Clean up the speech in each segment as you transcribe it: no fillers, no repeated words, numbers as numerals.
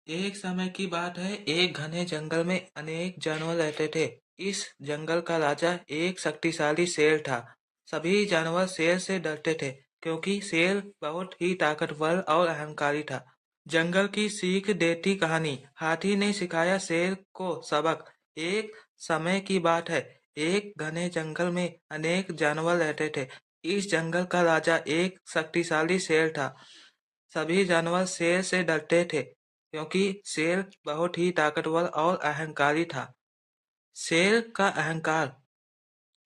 एक समय की बात है। एक घने जंगल में अनेक जानवर रहते थे। इस जंगल का राजा एक शक्तिशाली शेर था। सभी जानवर शेर से डरते थे क्योंकि शेर बहुत ही ताकतवर और अहंकारी था। जंगल की सीख देती कहानी। हाथी ने सिखाया शेर को सबक। एक समय की बात है। एक घने जंगल में अनेक जानवर रहते थे। इस जंगल का राजा एक शक्तिशाली शेर था। सभी जानवर शेर से डरते थे क्योंकि शेर बहुत ही ताकतवर और अहंकारी था। शेर का अहंकार।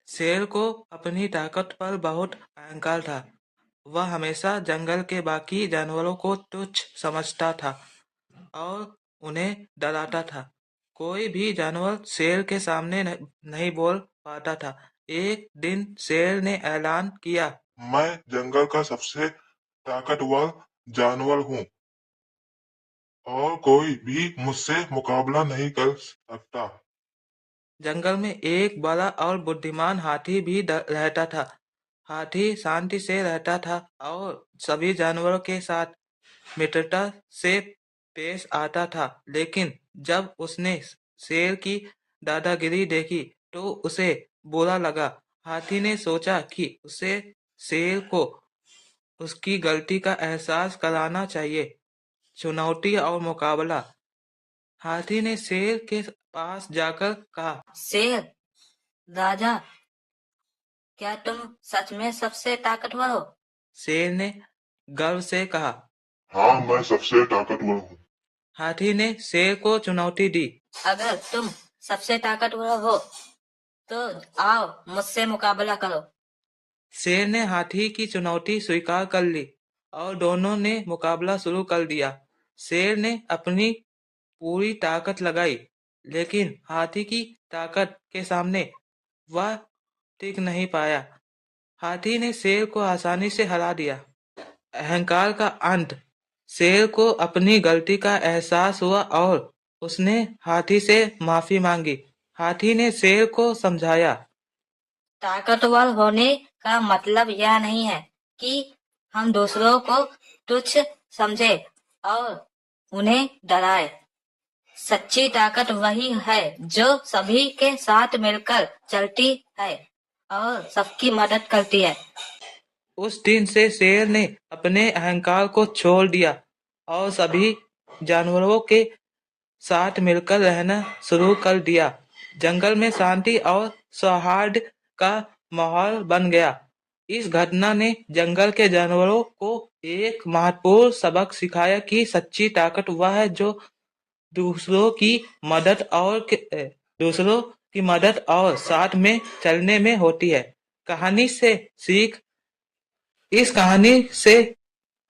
शेर को अपनी ताकत पर बहुत अहंकार था। वह हमेशा जंगल के बाकी जानवरों को तुच्छ समझता था और उन्हें डराता था। कोई भी जानवर शेर के सामने नहीं बोल पाता था। एक दिन शेर ने ऐलान किया, मैं जंगल का सबसे ताकतवर जानवर हूँ और कोई भी मुझसे मुकाबला नहीं कर सकता। जंगल में एक बड़ा और बुद्धिमान हाथी भी रहता था। हाथी शांति से रहता था और सभी जानवरों के साथ मित्रता से पेश आता था। लेकिन जब उसने शेर की दादागिरी देखी तो उसे बुरा लगा। हाथी ने सोचा कि उसे शेर को उसकी गलती का एहसास कराना चाहिए। चुनौती और मुकाबला। हाथी ने शेर के पास जाकर कहा, शेर राजा, क्या तुम सच में सबसे ताकतवर हो? शेर ने गर्व से कहा। हाँ, मैं सबसे ताकतवर हूँ। हाथी ने शेर को चुनौती दी। अगर तुम सबसे ताकतवर हो तो आओ मुझसे मुकाबला करो। शेर ने हाथी की चुनौती स्वीकार कर ली और दोनों ने मुकाबला शुरू कर दिया। शेर ने अपनी पूरी ताकत लगाई, लेकिन हाथी की ताकत के सामने वह टिक नहीं पाया। हाथी ने शेर को आसानी से हरा दिया। अहंकार का अंत। शेर को अपनी गलती का एहसास हुआ और उसने हाथी से माफी मांगी। हाथी ने शेर को समझाया, ताकतवर होने का मतलब यह नहीं है कि हम दूसरों को तुच्छ समझे और उन्हें डराए। सच्ची ताकत वही है जो सभी के साथ मिलकर चलती है और सबकी मदद करती है। उस दिन से शेर ने अपने अहंकार को छोड़ दिया और सभी जानवरों के साथ मिलकर रहना शुरू कर दिया। जंगल में शांति और सौहार्द का माहौल बन गया। इस घटना ने जंगल के जानवरों को एक महत्वपूर्ण सबक सिखाया कि सच्ची ताकत वह है जो दूसरों की मदद और दूसरों की मदद और साथ में चलने में होती है। कहानी से सीख। इस कहानी से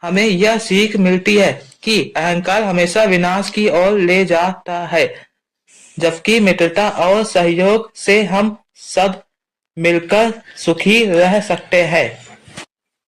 हमें यह सीख मिलती है कि अहंकार हमेशा विनाश की ओर ले जाता है, जबकि मित्रता और सहयोग से हम सब मिलकर सुखी रह सकते हैं।